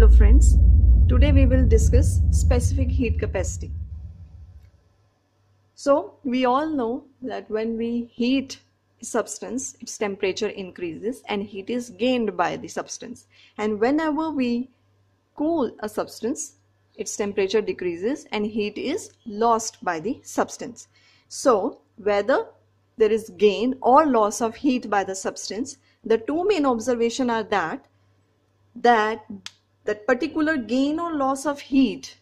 Hello friends, today we will discuss specific heat capacity. So we all know that when we heat a substance, its temperature increases and heat is gained by the substance. And whenever we cool a substance, its temperature decreases and heat is lost by the substance. So whether there is gain or loss of heat by the substance, the two main observations are that particular gain or loss of heat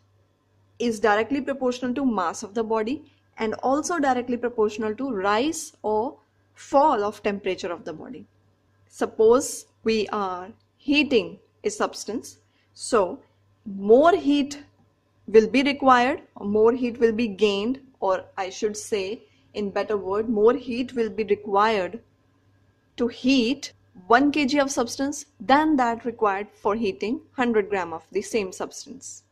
is directly proportional to mass of the body and also directly proportional to rise or fall of temperature of the body. Suppose we are heating a substance, so more heat will be required, or more heat will be gained, or I should say in better word, more heat will be required to heat 1 kg of substance than that required for heating 100 gram of the same substance.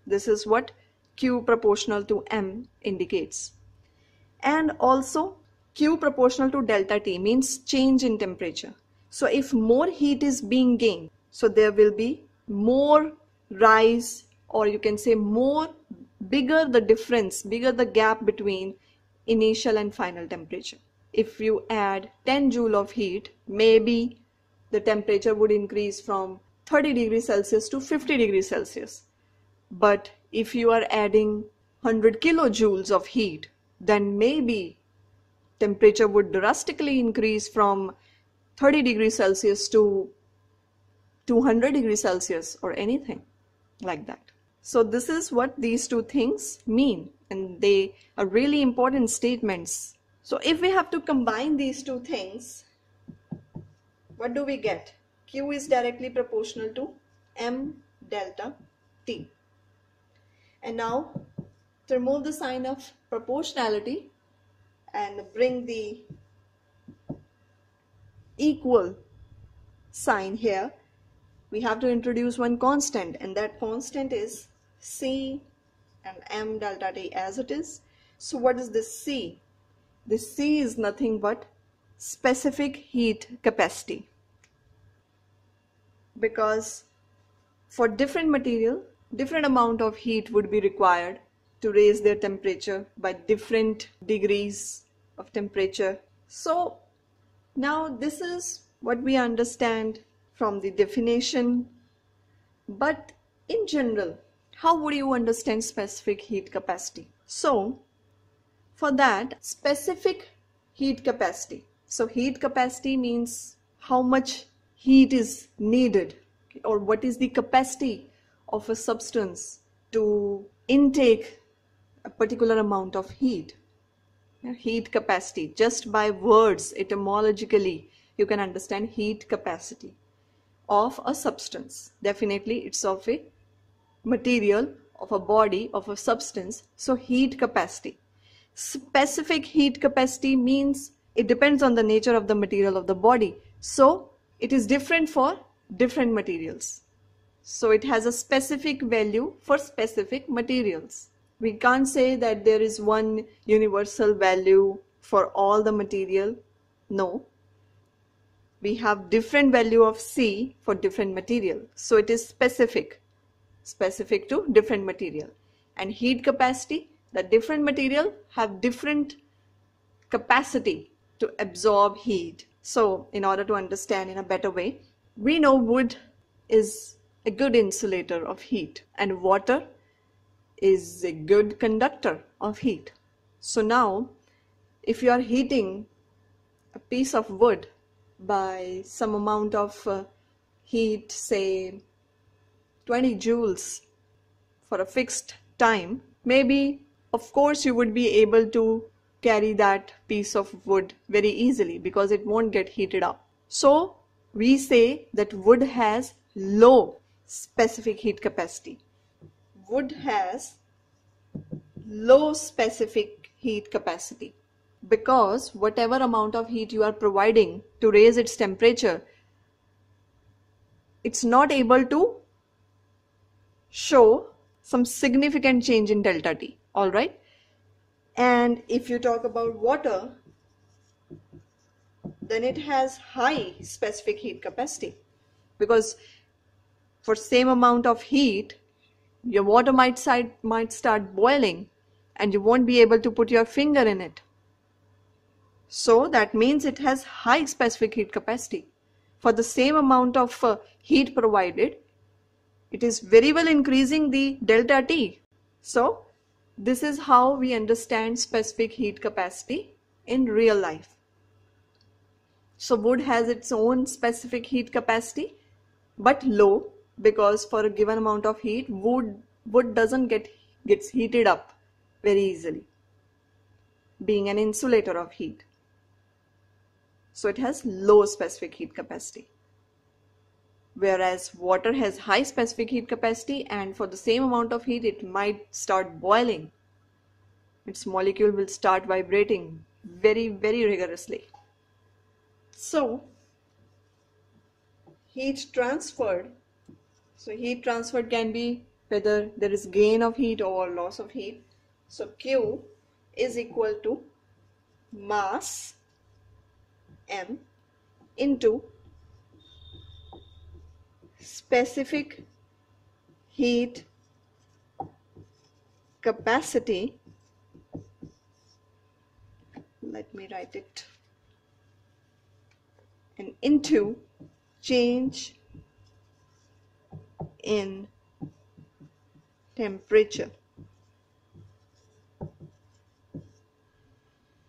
This is what Q proportional to M indicates. And also Q proportional to delta T means change in temperature. So if more heat is being gained, so there will be more rise, or you can say bigger the difference, bigger the gap between initial and final temperature. If you add 10 joule of heat, maybe the temperature would increase from 30 degrees Celsius to 50 degrees Celsius. But if you are adding 100 kilojoules of heat, then maybe temperature would drastically increase from 30 degrees Celsius to 200 degrees Celsius or anything like that. So this is what these two things mean, and they are really important statements. So if we have to combine these two things, what do we get? Q is directly proportional to M delta T. And now to remove the sign of proportionality and bring the equal sign here, we have to introduce one constant, and that constant is C and M delta T as it is. So what is this C? This C is nothing but specific heat capacity, because for different material, different amount of heat would be required to raise their temperature by different degrees of temperature. So now this is what we understand from the definition, but in general, how would you understand specific heat capacity? So for that, specific heat capacity. So heat capacity means how much heat is needed, or what is the capacity of a substance to intake a particular amount of heat. Heat capacity, just by words, etymologically, you can understand heat capacity of a substance. Definitely it's of a material, of a body, of a substance. So heat capacity. Specific heat capacity means it depends on the nature of the material of the body. So it is different for different materials. So it has a specific value for specific materials. We can't say that there is one universal value for all the material. No. We have different value of C for different material. So it is specific to different material. And heat capacity, the different material have different capacity to absorb heat. So in order to understand in a better way, we know wood is a good insulator of heat and water is a good conductor of heat. So now if you are heating a piece of wood by some amount of heat, say 20 joules for a fixed time, maybe of course you would be able to carry that piece of wood very easily because it won't get heated up. So we say that wood has low specific heat capacity. Wood has low specific heat capacity because whatever amount of heat you are providing to raise its temperature, it's not able to show some significant change in delta T. Alright? And if you talk about water, then it has high specific heat capacity because For same amount of heat, your water might start boiling and you won't be able to put your finger in it. So that means it has high specific heat capacity. For the same amount of heat provided, it is very well increasing the delta T. So this is how we understand specific heat capacity in real life. So wood has its own specific heat capacity, but low, because for a given amount of heat, wood doesn't gets heated up very easily, being an insulator of heat. So it has low specific heat capacity. Whereas water has high specific heat capacity, and for the same amount of heat it might start boiling. Its molecule will start vibrating very, very rigorously. So heat transferred can be whether there is gain of heat or loss of heat. So Q is equal to mass M into specific heat capacity. Let me write it. And into change in temperature.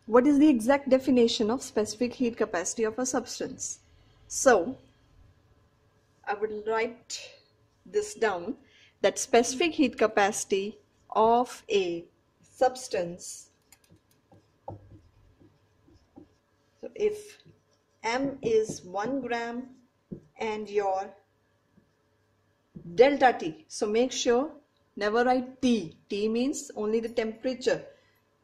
What is the exact definition of specific heat capacity of a substance? So I will write this down, that specific heat capacity of a substance. So if M is 1 gram and your delta T, so make sure never write T. T means only the temperature,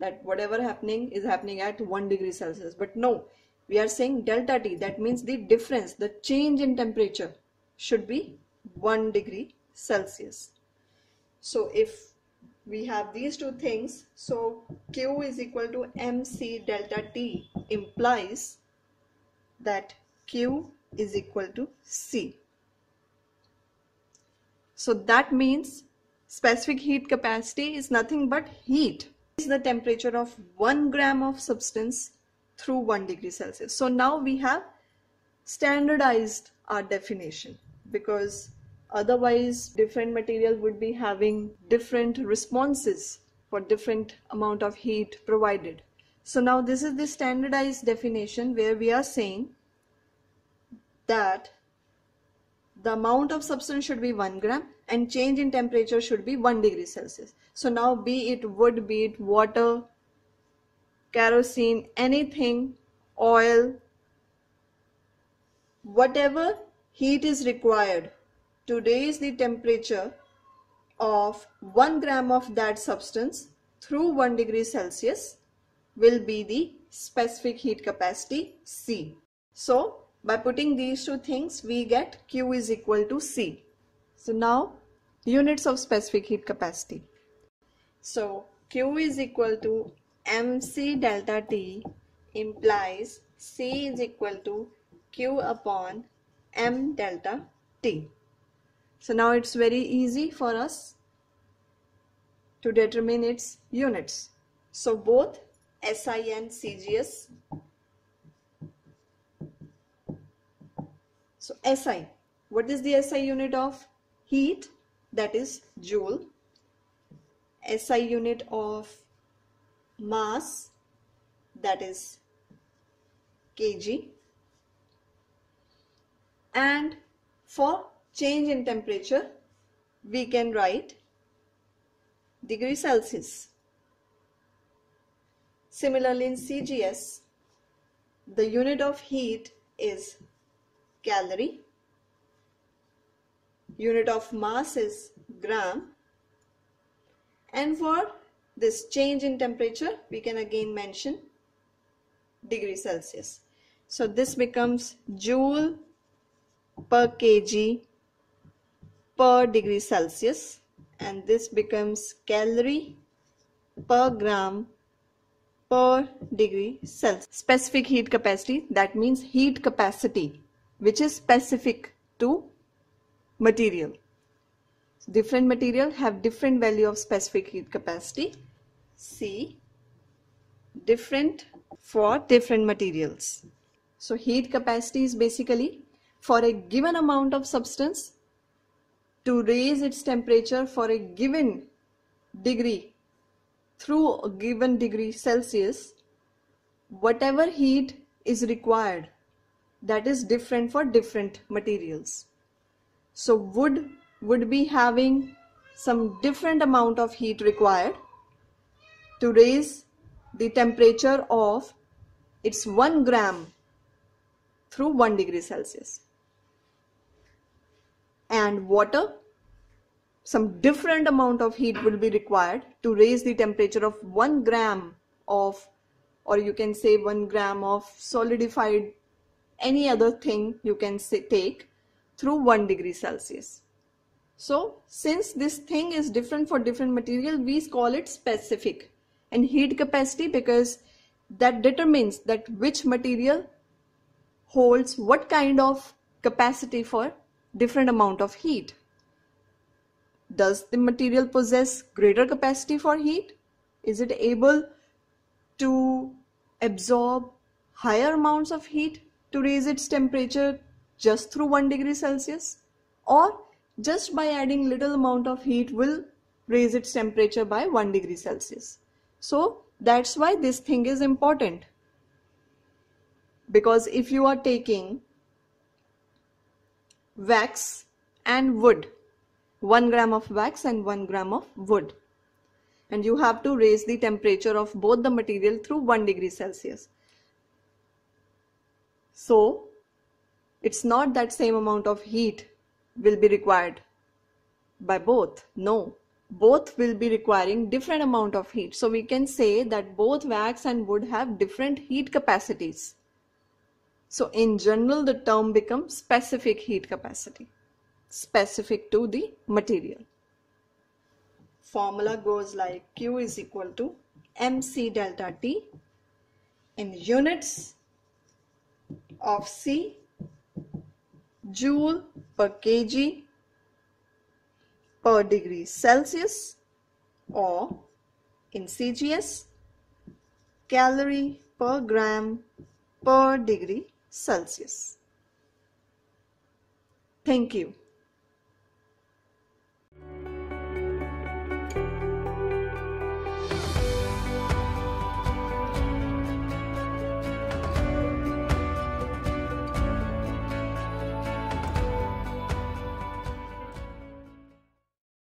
that whatever happening is happening at 1 degree Celsius. But no, we are saying delta T, that means the difference, the change in temperature should be 1 degree Celsius. So if we have these two things, so Q is equal to MC delta T implies that Q is equal to C. So that means specific heat capacity is nothing but heat. Is the temperature of 1 gram of substance through 1 degree Celsius. So now we have standardized our definition, because otherwise different material would be having different responses for different amount of heat provided. So now this is the standardized definition where we are saying that the amount of substance should be 1 gram and change in temperature should be 1 degree Celsius. So now be it wood, be it water, kerosene, anything, oil, whatever heat is required to raise the temperature of 1 gram of that substance through 1 degree Celsius will be the specific heat capacity C. So by putting these two things, we get Q is equal to C. So now units of specific heat capacity. So Q is equal to MC delta T implies C is equal to Q upon M delta T. So now it's very easy for us to determine its units. So both SI and CGS. So SI, what is the SI unit of heat? That is joule. SI unit of mass, that is kg. And for change in temperature, we can write degree Celsius. Similarly in CGS, the unit of heat is calorie, unit of mass is gram, and for this change in temperature we can again mention degree Celsius. So this becomes joule per kg per degree Celsius, and this becomes calorie per gram per degree Celsius. Specific heat capacity, that means heat capacity which is specific to material. Different material have different value of specific heat capacity. C, different for different materials. So heat capacity is basically for a given amount of substance to raise its temperature for a given degree through a given degree Celsius, whatever heat is required, that is different for different materials. So wood would be having some different amount of heat required to raise the temperature of its 1 gram through 1 degree Celsius. And water, some different amount of heat will be required to raise the temperature of 1 gram of, or you can say 1 gram of solidified any other thing you can say, take through 1 degree Celsius. So since this thing is different for different material, we call it specific. And heat capacity, because that determines that which material holds what kind of capacity for different amount of heat. Does the material possess greater capacity for heat? Is it able to absorb higher amounts of heat to raise its temperature just through 1 degree Celsius? Or just by adding little amount of heat will raise its temperature by 1 degree Celsius? So that's why this thing is important. Because if you are taking wax and wood, 1 gram of wax and 1 gram of wood, and you have to raise the temperature of both the material through 1 degree Celsius. So it's not that same amount of heat will be required by both. No, both will be requiring different amount of heat. So we can say that both wax and wood have different heat capacities. So in general, the term becomes specific heat capacity, specific to the material. Formula goes like Q is equal to mc delta T in units of C, joule per kg per degree Celsius, or in CGS, calorie per gram per degree Celsius. Thank you.